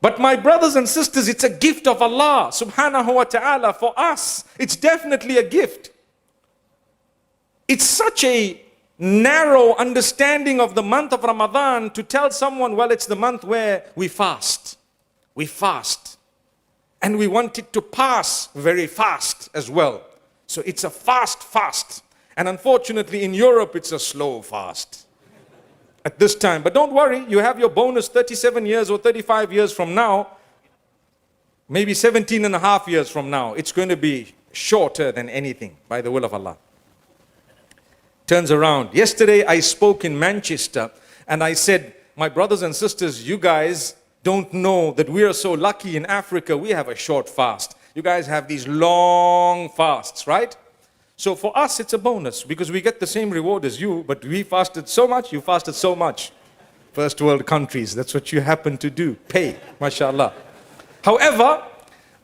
But my brothers and sisters, it's a gift of Allah subhanahu wa ta'ala for us. It's definitely a gift. It's such a narrow understanding of the month of Ramadan to tell someone, well, it's the month where we fast. We fast. And we want it to pass very fast as well. So it's a fast. And unfortunately in Europe, it's a slow fast at this time. But don't worry, you have your bonus 37 years or 35 years from now, maybe 17 and a half years from now. It's going to be shorter than anything by the will of Allah. Turns around. Yesterday I spoke in Manchester and I said, my brothers and sisters, you guys don't know that we are so lucky in Africa. We have a short fast. You guys have these long fasts, right? So for us it's a bonus because we get the same reward as you, but we fasted so much, you fasted so much. First world countries, that's what you happen to do. Pay, mashallah. However,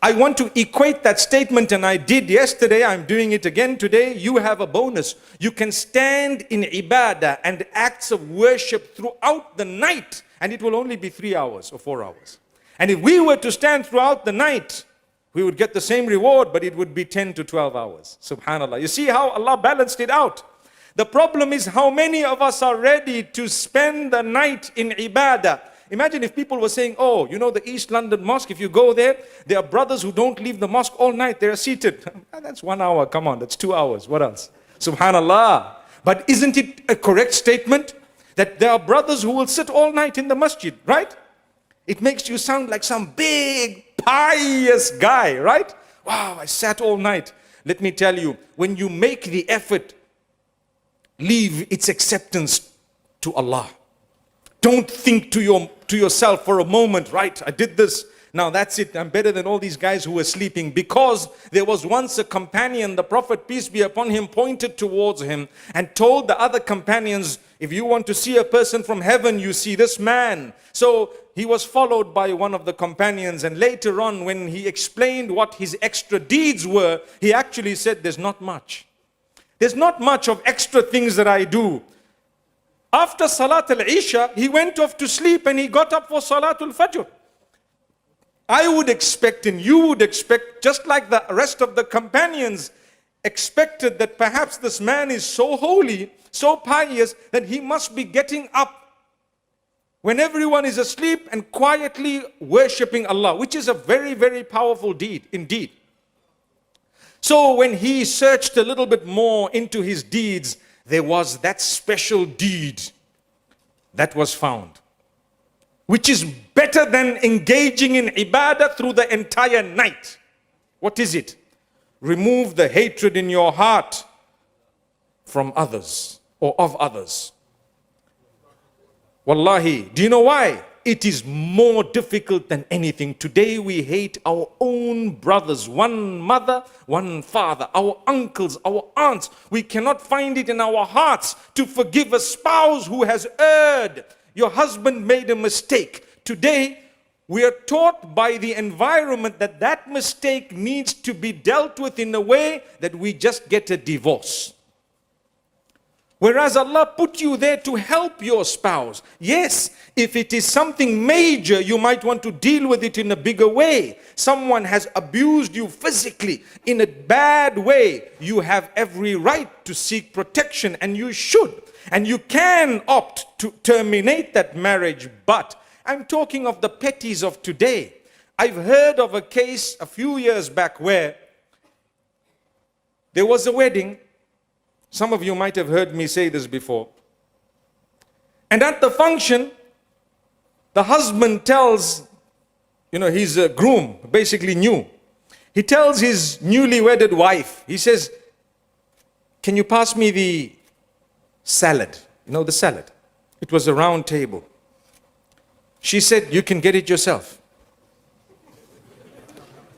I want to equate that statement, and I did yesterday, I'm doing it again today. You have a bonus. You can stand in ibadah and acts of worship throughout the night, and it will only be 3 hours or 4 hours. And if we were to stand throughout the night, we would get the same reward, but it would be 10 to 12 hours. Subhanallah. You see how Allah balanced it out. The problem is how many of us are ready to spend the night in ibadah. Imagine if people were saying, oh, you know the East London Mosque, if you go there, there are brothers who don't leave the mosque all night. They are seated. That's 1 hour. Come on, that's 2 hours. What else? Subhanallah. But isn't it a correct statement that there are brothers who will sit all night in the masjid, right? It makes you sound like some big, pious guy, right? Wow, I sat all night. Let me tell you, when you make the effort, leave its acceptance to Allah. Don't think to yourself for a moment, right? I did this. Now that's it. I'm better than all these guys who were sleeping. Because there was once a companion, the Prophet, peace be upon him, pointed towards him and told the other companions, if you want to see a person from heaven, you see this man. So he was followed by one of the companions, and later on when he explained what his extra deeds were, he actually said, there's not much. There's not much of extra things that I do. After Salat al-Isha, he went off to sleep and he got up for Salatul Fajr. I would expect, and you would expect, just like the rest of the companions expected, that perhaps this man is so holy, so pious, that he must be getting up when everyone is asleep and quietly worshipping Allah, which is a very, very powerful deed indeed. So when he searched a little bit more into his deeds, there was that special deed that was found, which is better than engaging in ibadah through the entire night. What is it? Remove the hatred in your heart from others or of others. Wallahi, do you know why? It is more difficult than anything. Today we hate our own brothers, one mother, one father, our uncles, our aunts. We cannot find it in our hearts to forgive a spouse who has erred. Your husband made a mistake. Today we are taught by the environment that that mistake needs to be dealt with in a way that we just get a divorce. Whereas Allah put you there to help your spouse. Yes, if it is something major, you might want to deal with it in a bigger way. Someone has abused you physically in a bad way. You have every right to seek protection, and you should. And you can opt to terminate that marriage. But I'm talking of the petties of today. I've heard of a case a few years back where there was a wedding. Some of you might have heard me say this before. And at the function, the husband tells, he's a groom, basically new. He tells his newly wedded wife, he says, can you pass me the salad? The salad. It was a round table. She said, you can get it yourself.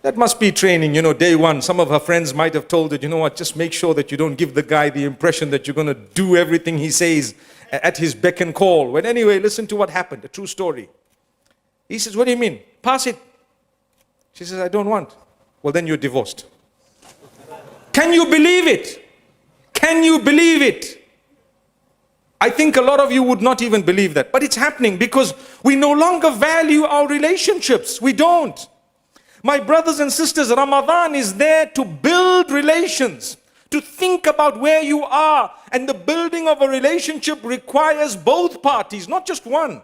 That must be training, day one. Some of her friends might have told her, you know what, just make sure that you don't give the guy the impression that you're going to do everything he says at his beck and call. But anyway, listen to what happened, a true story. He says, what do you mean? Pass it. She says, I don't want. Well, then you're divorced. Can you believe it? Can you believe it? I think a lot of you would not even believe that. But it's happening because we no longer value our relationships. We don't. My brothers and sisters, Ramadan is there to build relations, to think about where you are. And the building of a relationship requires both parties, not just one.